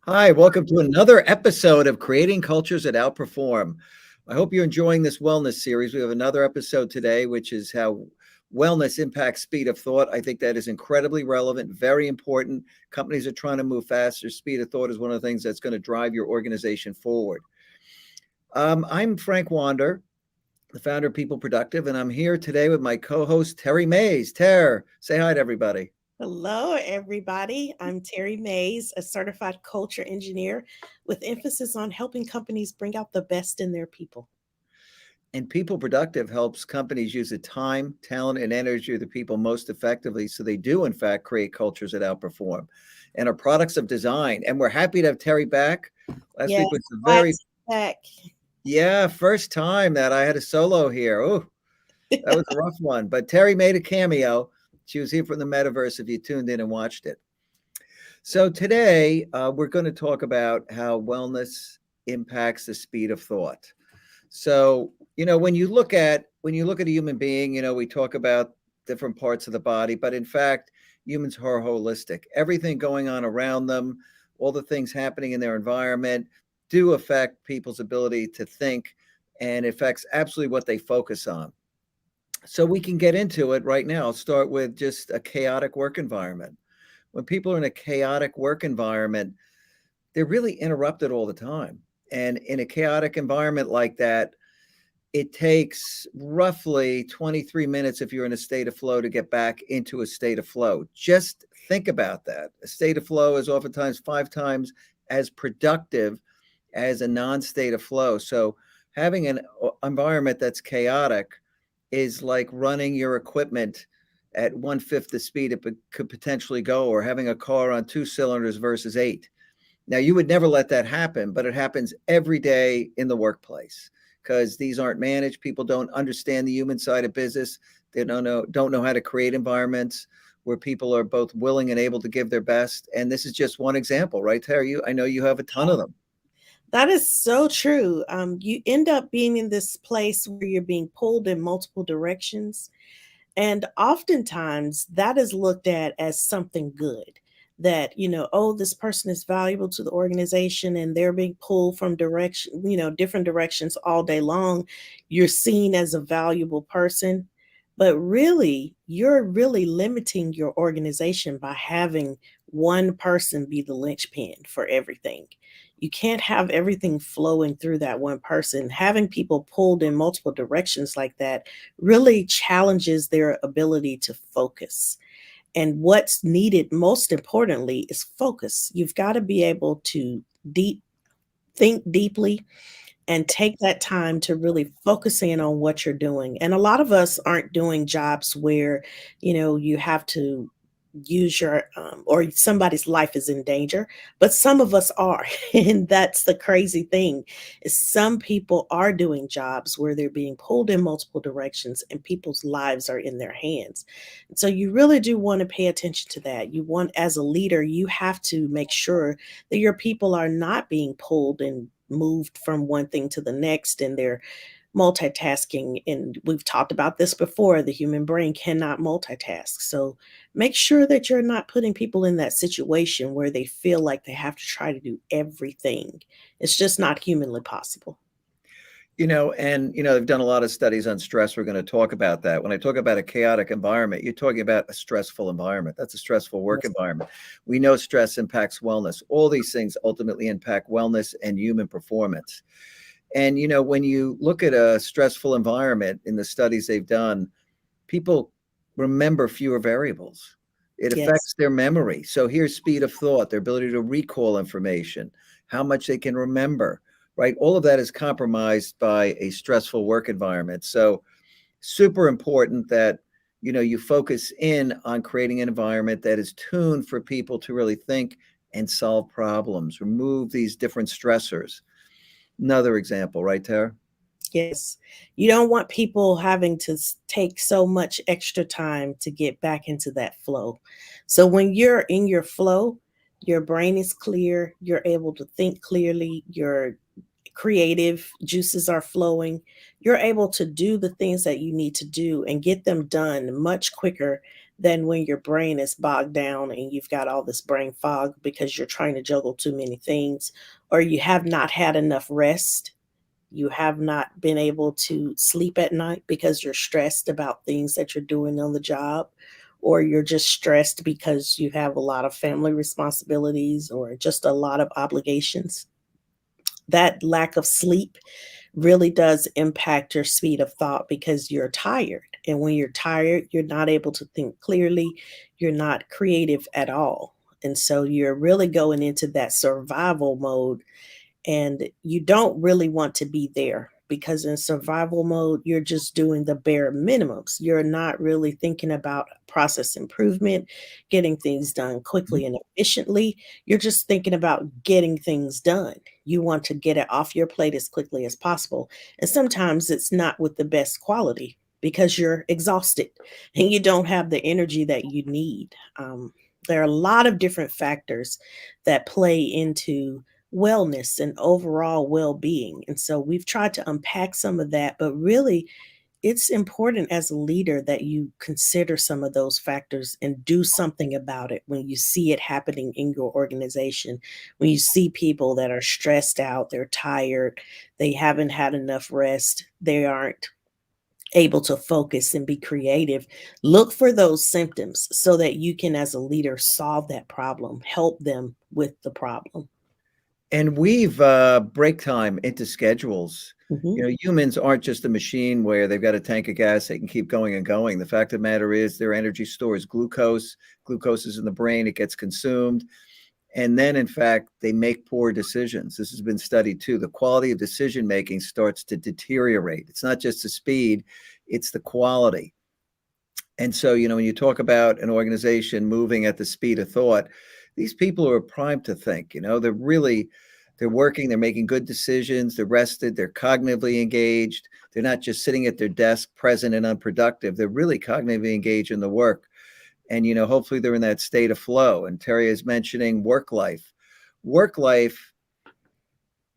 Hi, welcome to another episode of Creating Cultures that Outperform. I hope you're enjoying this wellness series. We have another episode today, which is how wellness impacts speed of thought. I think that is incredibly relevant, very important. Companies are trying to move faster. Speed of thought is one of the things that's going to drive your organization forward. I'm Frank Wander, the founder of People Productive, and I'm here today with my co-host Terry Mays. Say hi to everybody. Hello, everybody. I'm Terry Mays, a certified culture engineer with emphasis on helping companies bring out the best in their people. And People Productive helps companies use the time, talent, and energy of the people most effectively so they do, in fact, create cultures that outperform and are products of design. And we're happy to have Terry back. Last Yes, week was a glad very, to be back. yeah, first time that I had a solo here. Oh, that was a rough one. But Terry made a cameo. She was here from the metaverse if you tuned in and watched it. So today we're going to talk about how wellness impacts the speed of thought. So, when you look at a human being, we talk about different parts of the body, but in fact, humans are holistic. Everything going on around them, all the things happening in their environment do affect people's ability to think and affects absolutely what they focus on. So we can get into it right now. I'll start with just a chaotic work environment. When people are in a chaotic work environment, they're really interrupted all the time. And in a chaotic environment like that, it takes roughly 23 minutes if you're in a state of flow to get back into a state of flow. Just think about that. A state of flow is oftentimes 5 times as productive as a non-state of flow. So having an environment that's chaotic is like running your equipment at one-fifth the speed it could potentially go, or having a car on 2 cylinders versus 8. Now, you would never let that happen, but it happens every day in the workplace because these aren't managed. People don't understand the human side of business. They don't know how to create environments where people are both willing and able to give their best. And this is just one example, right, Terry? I know you have a ton of them. That is so true. You end up being in this place where you're being pulled in multiple directions. And oftentimes that is looked at as something good that, oh, this person is valuable to the organization and they're being pulled from different directions all day long. You're seen as a valuable person. But really, you're really limiting your organization by having one person be the linchpin for everything. You can't have everything flowing through that one person. Having people pulled in multiple directions like that really challenges their ability to focus. And what's needed most importantly is focus. You've got to be able to deep think deeply and take that time to really focus in on what you're doing. And a lot of us aren't doing jobs where, you have to use your or somebody's life is in danger, but some of us are. And that's the crazy thing is some people are doing jobs where they're being pulled in multiple directions and people's lives are in their hands. And so you really do want to pay attention to that. You want, as a leader, you have to make sure that your people are not being pulled and moved from one thing to the next and they're multitasking. And we've talked about this before, the human brain cannot multitask. So make sure that you're not putting people in that situation where they feel like they have to try to do everything. It's just not humanly possible. They've done a lot of studies on stress. We're going to talk about that. When I talk about a chaotic environment, you're talking about a stressful environment. That's a stressful work Yes. environment. We know stress impacts wellness. All these things ultimately impact wellness and human performance. And when you look at a stressful environment in the studies they've done, people remember fewer variables. It Yes. affects their memory. So here's speed of thought, their ability to recall information, how much they can remember, right? All of that is compromised by a stressful work environment. So super important that you focus in on creating an environment that is tuned for people to really think and solve problems, remove these different stressors. Another example, right, Tara? Yes. You don't want people having to take so much extra time to get back into that flow. So when you're in your flow, your brain is clear, you're able to think clearly, you're creative juices are flowing, you're able to do the things that you need to do and get them done much quicker than when your brain is bogged down and you've got all this brain fog because you're trying to juggle too many things, or you have not had enough rest. You have not been able to sleep at night because you're stressed about things that you're doing on the job, or you're just stressed because you have a lot of family responsibilities or just a lot of obligations. That lack of sleep really does impact your speed of thought because you're tired. And when you're tired, you're not able to think clearly, you're not creative at all. And so you're really going into that survival mode, and you don't really want to be there because in survival mode, you're just doing the bare minimums. You're not really thinking about process improvement, getting things done quickly and efficiently. You're just thinking about getting things done. You want to get it off your plate as quickly as possible. And sometimes it's not with the best quality because you're exhausted and you don't have the energy that you need. There are a lot of different factors that play into wellness and overall well-being. And so we've tried to unpack some of that, but really it's important as a leader that you consider some of those factors and do something about it when you see it happening in your organization. When you see people that are stressed out, they're tired, they haven't had enough rest, they aren't able to focus and be creative, look for those symptoms so that you can, as a leader, solve that problem, help them with the problem. And weave break time into schedules. Mhm. Humans aren't just a machine where they've got a tank of gas, they can keep going and going. The fact of the matter is their energy stores glucose. Glucose is in the brain, it gets consumed. And then, in fact, they make poor decisions. This has been studied too. The quality of decision making starts to deteriorate. It's not just the speed, it's the quality. And so, when you talk about an organization moving at the speed of thought, these people are primed to think, they're working, they're making good decisions, they're rested, they're cognitively engaged. They're not just sitting at their desk, present and unproductive. They're really cognitively engaged in the work. And, hopefully they're in that state of flow. And Terry is mentioning work life. Work life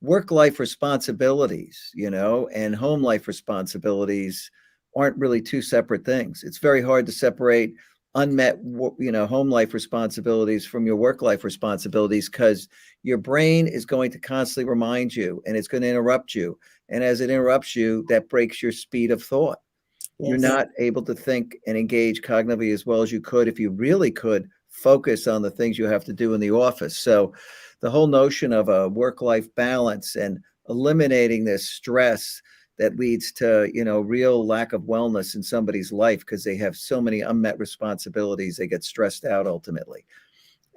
work life responsibilities, and home life responsibilities aren't really two separate things. It's very hard to separate unmet, home life responsibilities from your work life responsibilities because your brain is going to constantly remind you and it's going to interrupt you. And as it interrupts you, that breaks your speed of thought. You're Yes. not able to think and engage cognitively as well as you could if you really could focus on the things you have to do in the office. So the whole notion of a work-life balance and eliminating this stress that leads to, real lack of wellness in somebody's life because they have so many unmet responsibilities, they get stressed out ultimately.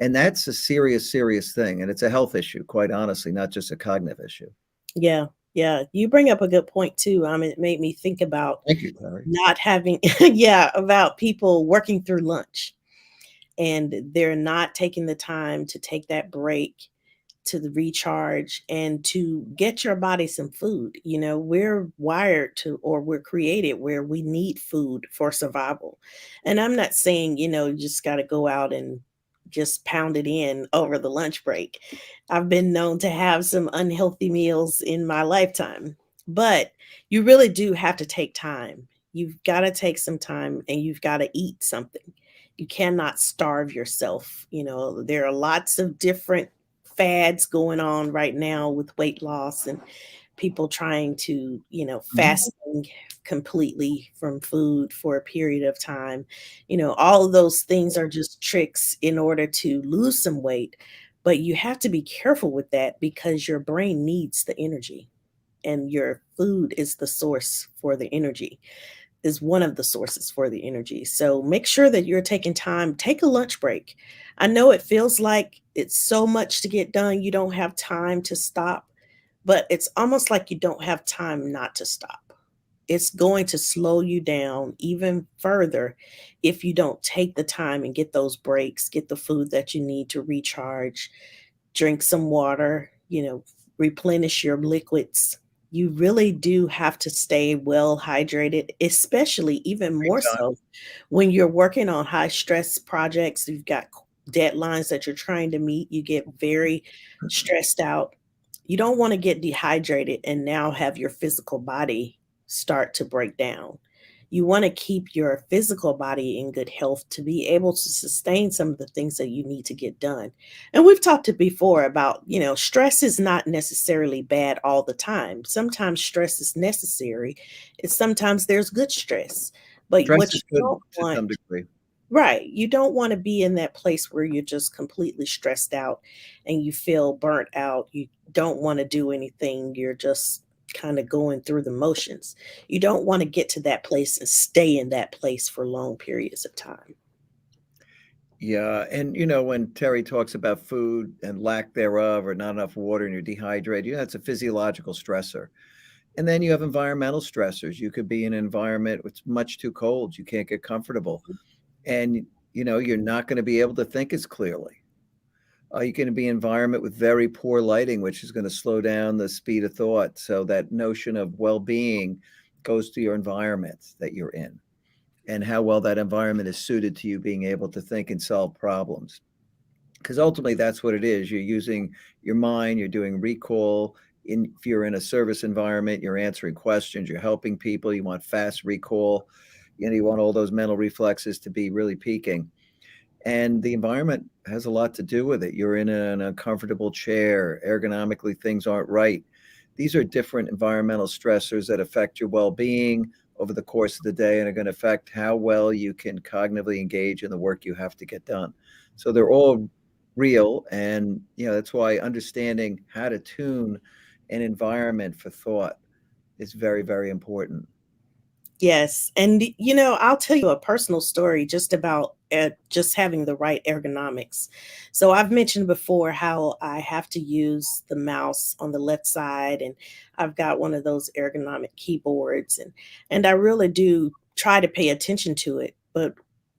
And that's a serious, serious thing. And it's a health issue, quite honestly, not just a cognitive issue. Yeah, yeah. You bring up a good point too. It made me think about Thank you, Larry. not having yeah, about people working through lunch and they're not taking the time to take that break to the recharge and to get your body some food. We're wired to, or we're created where we need food for survival. And I'm not saying, you just got to go out and just pound it in over the lunch break. I've been known to have some unhealthy meals in my lifetime, but you really do have to take time. You've got to take some time and you've got to eat something. You cannot starve yourself. There are lots of different fads going on right now with weight loss and people trying to, Mhm. fasting completely from food for a period of time. All of those things are just tricks in order to lose some weight. But you have to be careful with that because your brain needs the energy and your food is the source for the energy, is one of the sources for the energy. So make sure that you're taking time, take a lunch break. I know it feels like it's so much to get done, you don't have time to stop, but it's almost like you don't have time not to stop. It's going to slow you down even further if you don't take the time and get those breaks, get the food that you need to recharge, drink some water, replenish your liquids. You really do have to stay well hydrated, especially even Big more time. so when you're working on high stress projects. You've got deadlines that you're trying to meet, you get very stressed out. You don't want to get dehydrated and now have your physical body start to break down. You want to keep your physical body in good health to be able to sustain some of the things that you need to get done. And we've talked it before about, stress is not necessarily bad all the time. Sometimes stress is necessary. It's sometimes there's good stress. But Stress what is you good don't to want some degree. Right. You don't want to be in that place where you're just completely stressed out and you feel burnt out. You don't want to do anything. You're just kind of going through the motions. You don't want to get to that place and stay in that place for long periods of time. Yeah, and when Terry talks about food and lack thereof or not enough water and you're dehydrated, that's a physiological stressor. And then you have environmental stressors. You could be in an environment that's much too cold. You can't get comfortable. And you're not going to be able to think as clearly. You're going to be in an environment with very poor lighting, which is going to slow down the speed of thought. So that notion of well-being goes to your environment that you're in and how well that environment is suited to you being able to think and solve problems. Because ultimately, that's what it is. You're using your mind, you're doing recall. If you're in a service environment, you're answering questions, you're helping people, you want fast recall, you want all those mental reflexes to be really peaking. And the environment has a lot to do with it. You're in an uncomfortable chair, ergonomically, things aren't right. These are different environmental stressors that affect your well being over the course of the day and are going to affect how well you can cognitively engage in the work you have to get done. So they're all real. And, that's why understanding how to tune an environment for thought is very, very important. Yes. And, I'll tell you a personal story just about just having the right ergonomics. So, I've mentioned before how I have to use the mouse on the left side, and I've got one of those ergonomic keyboards, and I really do try to pay attention to it. But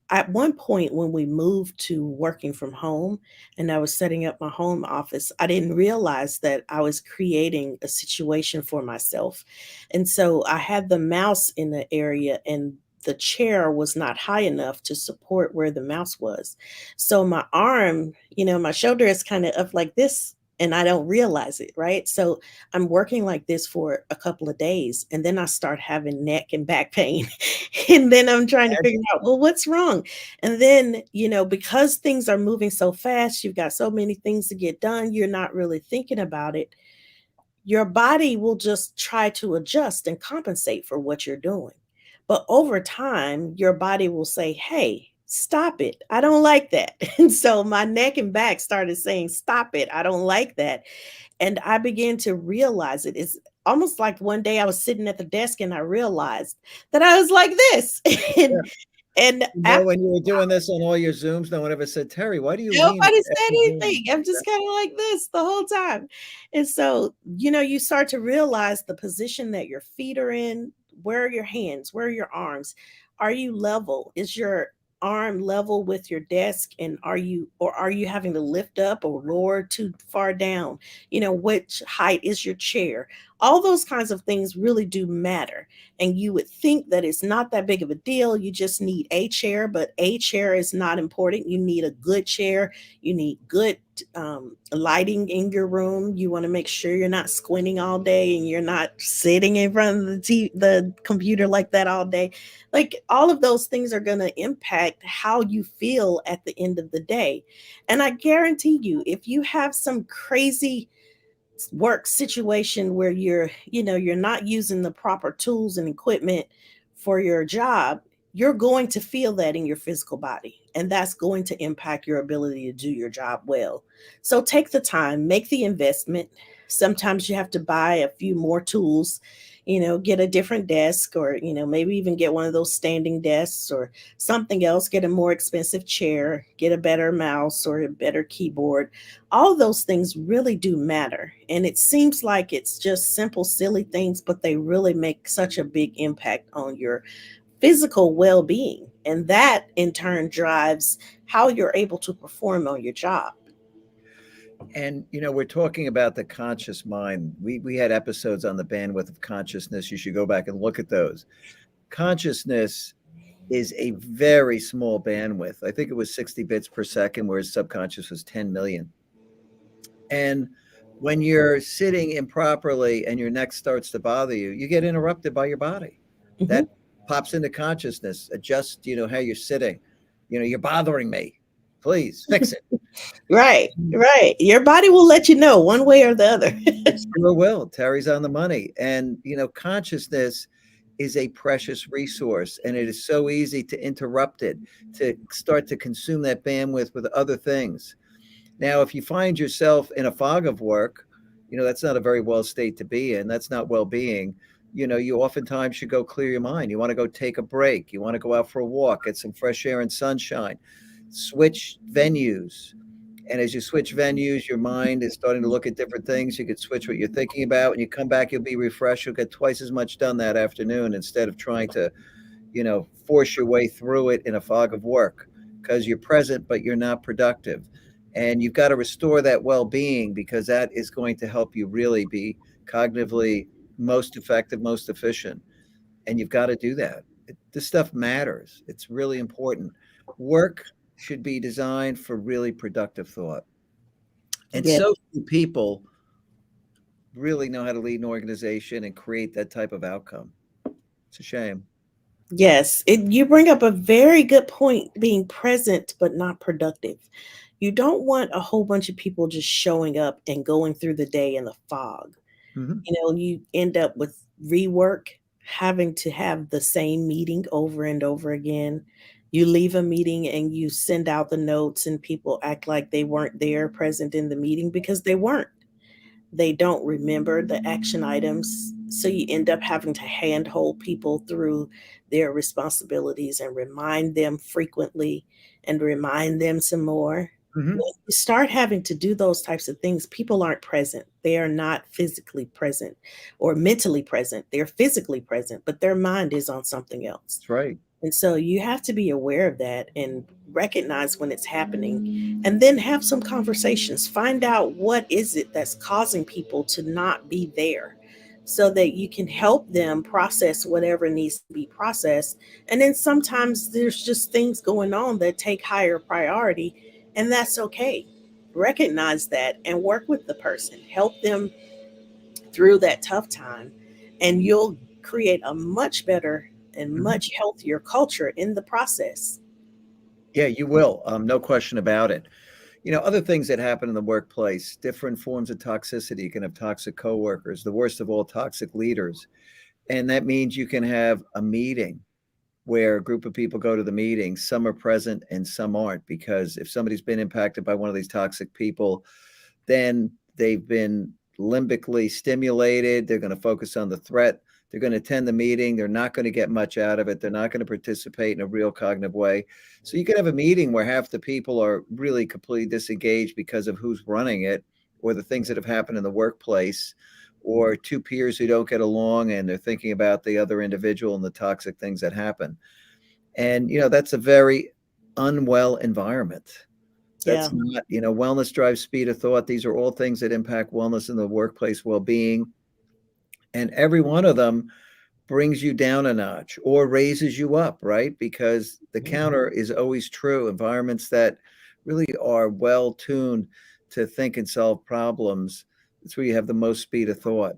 at one point, when we moved to working from home and I was setting up my home office, I didn't realize that I was creating a situation for myself. And so I had the mouse in the area, and the chair was not high enough to support where the mouse was. So my arm, my shoulder is kind of up like this, and I don't realize it, right? So I'm working like this for a couple of days, and then I start having neck and back pain. And then I'm trying to figure out, well, what's wrong? And then, because things are moving so fast, you've got so many things to get done, you're not really thinking about it. Your body will just try to adjust and compensate for what you're doing. But over time, your body will say, hey, stop it. I don't like that. And so my neck and back started saying, stop it. I don't like that. And I began to realize it. It's almost like one day I was sitting at the desk and I realized that I was like this. Yeah. and after When you were doing this on all your Zooms, no one ever said, Terry, why do you lean nobody said every Zoom? anything. I'm just kind of like this the whole time. And so, you start to realize the position that your feet are in. Where are your hands? Where are your arms? Are you level? Is your arm level with your desk? And are you having to lift up or lower too far down? Which height is your chair? All those kinds of things really do matter. And you would think that it's not that big of a deal. You just need a chair, but a chair is not important. You need a good chair. You need good lighting in your room. You want to make sure you're not squinting all day and you're not sitting in front of the computer like that all day. Like all of those things are going to impact how you feel at the end of the day. And I guarantee you, if you have some crazy work situation where you're not using the proper tools and equipment for your job, you're going to feel that in your physical body, and that's going to impact your ability to do your job well. So take the time, make the investment. Sometimes you have to buy a few more tools, get a different desk, or maybe even get one of those standing desks or something else, get a more expensive chair, get a better mouse or a better keyboard. All those things really do matter. And it seems like it's just simple, silly things, but they really make such a big impact on your physical well being. And that in turn drives how you're able to perform on your job. And we're talking about the conscious mind. We had episodes on the bandwidth of consciousness. You should go back and look at those. Consciousness is a very small bandwidth. I think it was 60 bits per second, whereas subconscious was 10 million. And when you're sitting improperly and your neck starts to bother you, you get interrupted by your body. Mhm. That pops into consciousness. Adjust, how you're sitting. You're bothering me. Please fix it. Right, right. Your body will let you know one way or the other. It sure will. Terry's on the money. And, consciousness is a precious resource, and it is so easy to interrupt it, to start to consume that bandwidth with other things. Now, if you find yourself in a fog of work, that's not a very well state to be in. That's not well being. You oftentimes should go clear your mind. You want to go take a break. You want to go out for a walk, get some fresh air and sunshine, switch venues. And as you switch venues, your mind is starting to look at different things. You could switch what you're thinking about. When you come back, you'll be refreshed. You'll get twice as much done that afternoon instead of trying to, force your way through it in a fog of work because you're present, but you're not productive. And you've got to restore that well being because that is going to help you really be cognitively most effective, most efficient. And you've got to do that. This stuff matters. It's really important. Work should be designed for really productive thought. And Yeah. so few people really know how to lead an organization and create that type of outcome. It's a shame. Yes, you bring up a very good point, being present but not productive. You don't want a whole bunch of people just showing up and going through the day in the fog. Mhm. You end up with rework, having to have the same meeting over and over again. You leave a meeting and you send out the notes, and people act like they weren't there present in the meeting because they weren't. They don't remember the action items. So you end up having to handhold people through their responsibilities and remind them frequently and remind them some more. Mhm. When you start having to do those types of things, people aren't present. They are not physically present or mentally present. They're physically present, but their mind is on something else. That's right. And so you have to be aware of that and recognize when it's happening and then have some conversations. Find out what is it that's causing people to not be there so that you can help them process whatever needs to be processed. And then sometimes there's just things going on that take higher priority, and that's okay. Recognize that and work with the person. Help them through that tough time, and you'll create a much better and Mhm. much healthier culture in the process. Yeah, you will. No question about it. Other things that happen in the workplace, different forms of toxicity. You can have toxic coworkers, the worst of all, toxic leaders. And that means you can have a meeting where a group of people go to the meeting. Some are present and some aren't, because if somebody's been impacted by one of these toxic people, then they've been limbically stimulated. They're going to focus on the threat. They're going to attend the meeting. They're not going to get much out of it. They're not going to participate in a real cognitive way. So you could have a meeting where half the people are really completely disengaged because of who's running it or the things that have happened in the workplace, or two peers who don't get along and they're thinking about the other individual and the toxic things that happen. And, that's a very unwell environment. Yeah. That's not, wellness drives speed of thought. These are all things that impact wellness in the workplace well-being. And every one of them brings you down a notch or raises you up, right? Because the counter is always true. Environments that really are well tuned to think and solve problems, that's where you have the most speed of thought.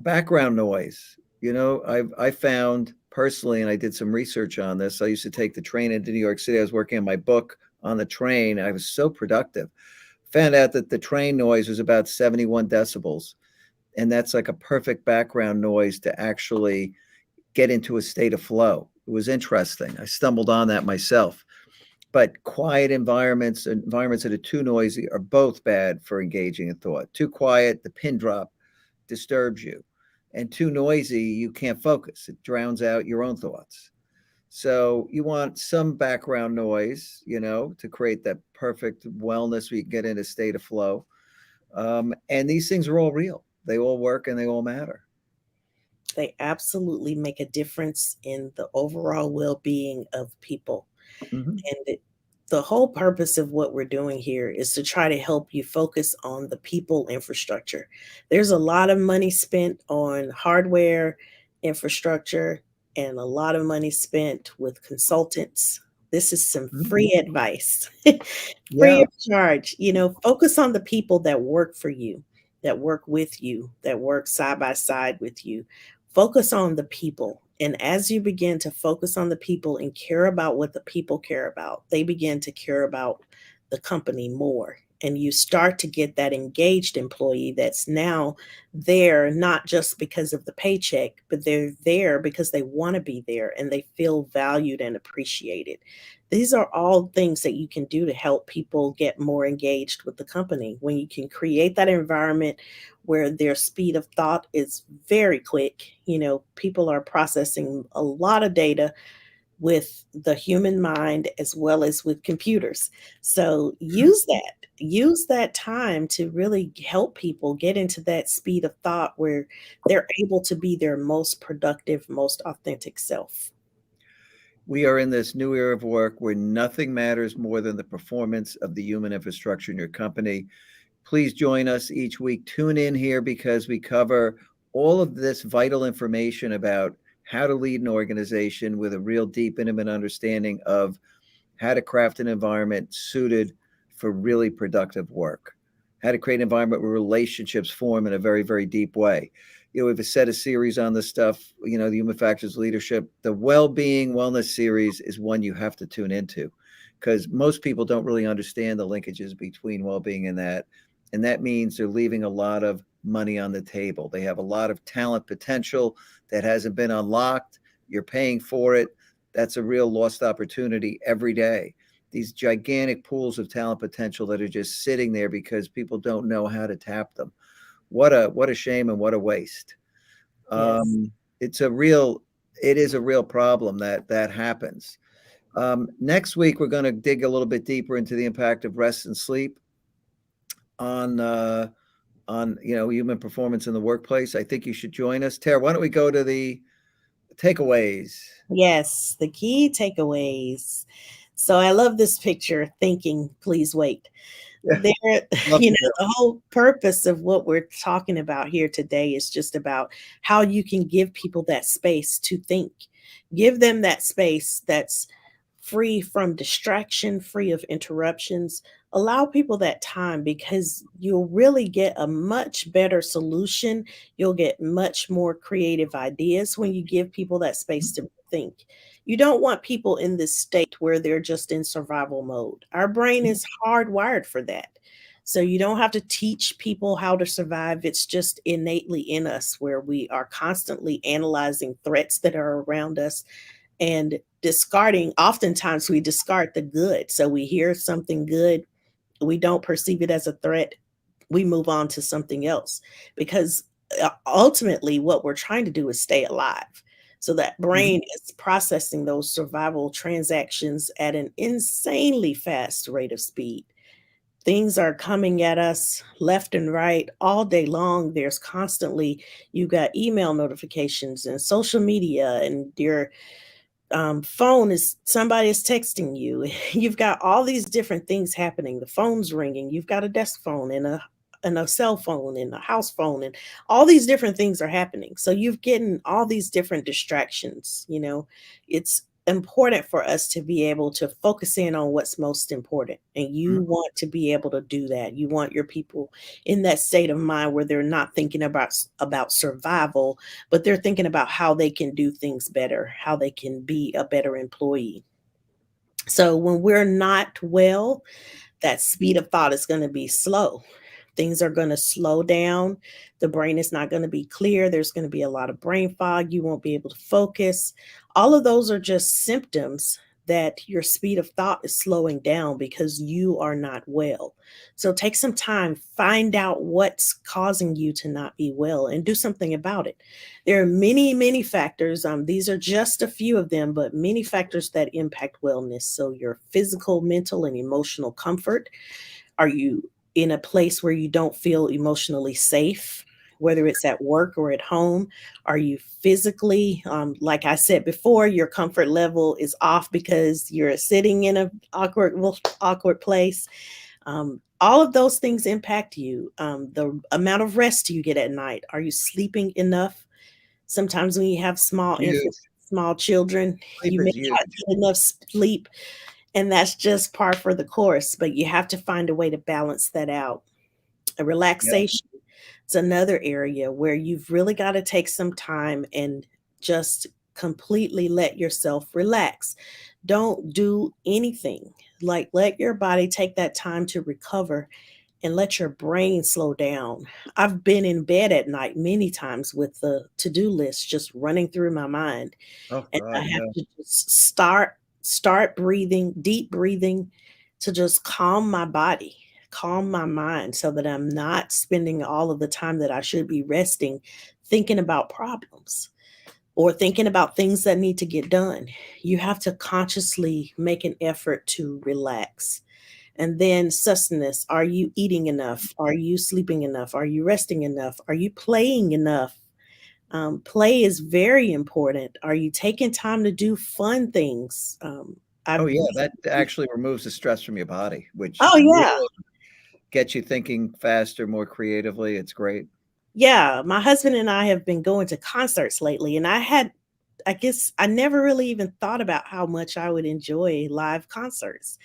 Background noise. I found personally, and I did some research on this. I used to take the train into New York City. I was working on my book on the train. I was so productive. Found out that the train noise was about 71 decibels. And that's like a perfect background noise to actually get into a state of flow. It was interesting. I stumbled on that myself. But quiet environments that are too noisy are both bad for engaging in thought. Too quiet, the pin drop disturbs you. And too noisy, you can't focus. It drowns out your own thoughts. So you want some background noise, to create that perfect wellness where you can get in a state of flow. And these things are all real. They all work and they all matter. They absolutely make a difference in the overall well being of people. Mhm. And the whole purpose of what we're doing here is to try to help you focus on the people infrastructure. There's a lot of money spent on hardware infrastructure and a lot of money spent with consultants. This is some Mhm. free advice, free Yeah. of charge. Focus on the people that work for you. that work with you, that work side by side with you. Focus on the people. And as you begin to focus on the people and care about what the people care about, they begin to care about the company more. And you start to get that engaged employee that's now there, not just because of the paycheck, but they're there because they want to be there and they feel valued and appreciated. These are all things that you can do to help people get more engaged with the company. When you can create that environment where their speed of thought is very quick, people are processing a lot of data with the human mind as well as with computers. So use that time to really help people get into that speed of thought where they're able to be their most productive, most authentic self. We are in this new era of work where nothing matters more than the performance of the human infrastructure in your company. Please join us each week. Tune in here because we cover all of this vital information about how to lead an organization with a real deep, intimate understanding of how to craft an environment suited for really productive work, how to create an environment where relationships form in a very, very deep way. We have a set of series on this stuff, the human factors leadership. The well-being wellness series is one you have to tune into because most people don't really understand the linkages between well-being and that. And that means they're leaving a lot of money on the table. They have a lot of talent potential that hasn't been unlocked. You're paying for it. That's a real lost opportunity every day. These gigantic pools of talent potential that are just sitting there because people don't know how to tap them. What a shame and what a waste. Yes. Um, it's a real it is a real problem that happens. Next week we're going to dig a little bit deeper into the impact of rest and sleep on human performance in the workplace. I think you should join us. Tara, why don't we go to the takeaways? Yes, the key takeaways. So I love this picture, thinking, please wait. Yeah, There, love to hear. the whole purpose of what we're talking about here today is just about how you can give people that space to think. Give them that space that's free from distraction, free of interruptions. Allow people that time because you'll really get a much better solution. You'll get much more creative ideas when you give people that space to think. You don't want people in this state where they're just in survival mode. Our brain is hardwired for that. So you don't have to teach people how to survive. It's just innately in us where we are constantly analyzing threats that are around us and discarding. Oftentimes we discard the good. So we hear something good, we don't perceive it as a threat, we move on to something else because ultimately what we're trying to do is stay alive. So that Mhm. brain is processing those survival transactions at an insanely fast rate of speed. Things are coming at us left and right all day long. There's constantly, you got email notifications and social media, and your phone is, somebody is texting you. You've got all these different things happening. The phone's ringing. You've got a desk phone and a cell phone and a house phone, and all these different things are happening. So you've getting all these different distractions. It's important for us to be able to focus in on what's most important. And you want to be able to do that. You want your people in that state of mind where they're not thinking about survival, but they're thinking about how they can do things better, how they can be a better employee. So when we're not well, that speed of thought is going to be slow. Things are going to slow down. The brain is not going to be clear. There's going to be a lot of brain fog. You won't be able to focus. All of those are just symptoms that your speed of thought is slowing down because you are not well. So take some time, find out what's causing you to not be well, and do something about it. There are many, many factors. These are just a few of them, but many factors that impact wellness. So your physical, mental, and emotional comfort. Are you in a place where you don't feel emotionally safe, whether it's at work or at home? Are you physically, like I said before, your comfort level is off because you're sitting in an awkward place? All of those things impact you. The amount of rest you get at night. Are you sleeping enough? Sometimes when you have small infants, Huge. small children, Sleep you may is not huge. get enough sleep, and that's just par for the course, but you have to find a way to balance that out. A Yeah. relaxation. It's another area where you've really got to take some time and just completely let yourself relax. Don't do anything. Like, let your body take that time to recover and let your brain slow down. I've been in bed at night many times with the to-do list just running through my mind, Oh and I God, have yeah. to just start breathing, deep breathing, to just calm my body, calm my mind, so that I'm not spending all of the time that I should be resting thinking about problems or thinking about things that need to get done. You have to consciously make an effort to relax. And then sustenance. Are you eating enough? Are you sleeping enough? Are you resting enough? Are you playing enough? Play is very important. Are you taking time to do fun things? Oh I've yeah, that recently, actually removes the stress from your body, which oh yeah, really gets you thinking faster, more creatively. It's great. yeah. My husband and I have been going to concerts lately, and I guess I never really even thought about how much I would enjoy live concerts.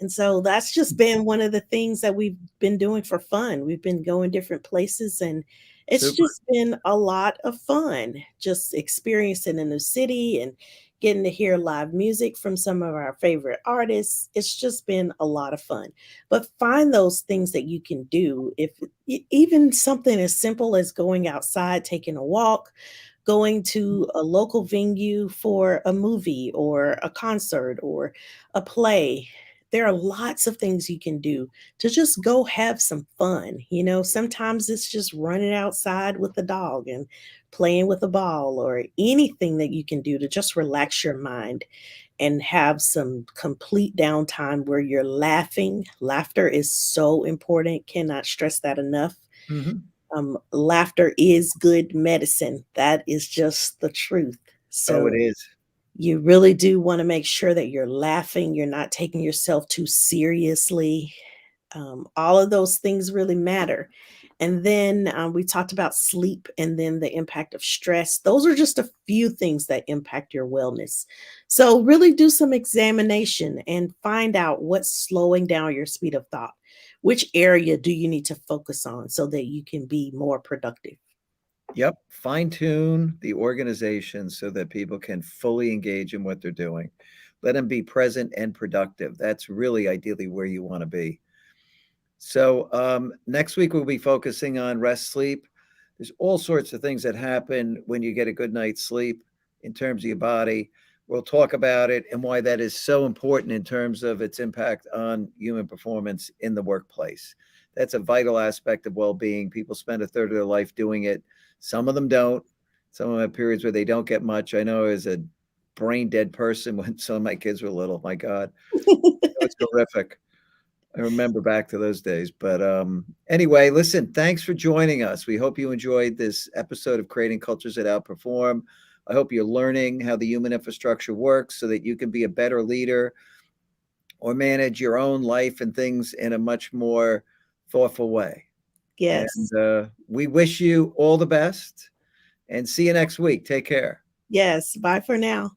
And so that's just been one of the things that we've been doing for fun. We've been going different places, and it's Super. just been a lot of fun just experiencing in the city and getting to hear live music from some of our favorite artists. It's just been a lot of fun. But find those things that you can do. If even something as simple as going outside, taking a walk, going to a local venue for a movie or a concert or a play. There are lots of things you can do to just go have some fun. Sometimes it's just running outside with the dog and playing with a ball, or anything that you can do to just relax your mind and have some complete downtime where you're laughing. Laughter is so important. Cannot stress that enough. Hmm. Laughter is good medicine. That is just the truth. Oh, it So is. you really do want to make sure that you're laughing, you're not taking yourself too seriously. All of those things really matter. And then we talked about sleep and then the impact of stress. Those are just a few things that impact your wellness. So, really do some examination and find out what's slowing down your speed of thought. Which area do you need to focus on so that you can be more productive? Yep. Fine tune the organization so that people can fully engage in what they're doing. Let them be present and productive. That's really ideally where you want to be. So, next week we'll be focusing on rest sleep. There's all sorts of things that happen when you get a good night's sleep in terms of your body. We'll talk about it and why that is so important in terms of its impact on human performance in the workplace. That's a vital aspect of well being. People spend a third of their life doing it. Some of them don't. Some of them have periods where they don't get much. I know as a brain dead person when some of my kids were little, my God, it was horrific. I remember back to those days. But anyway, listen, thanks for joining us. We hope you enjoyed this episode of Creating Cultures that Outperform. I hope you're learning how the human infrastructure works so that you can be a better leader or manage your own life and things in a much more thoughtful way. And Yes. we wish you all the best and see you next week. Take care. Yes. Bye for now.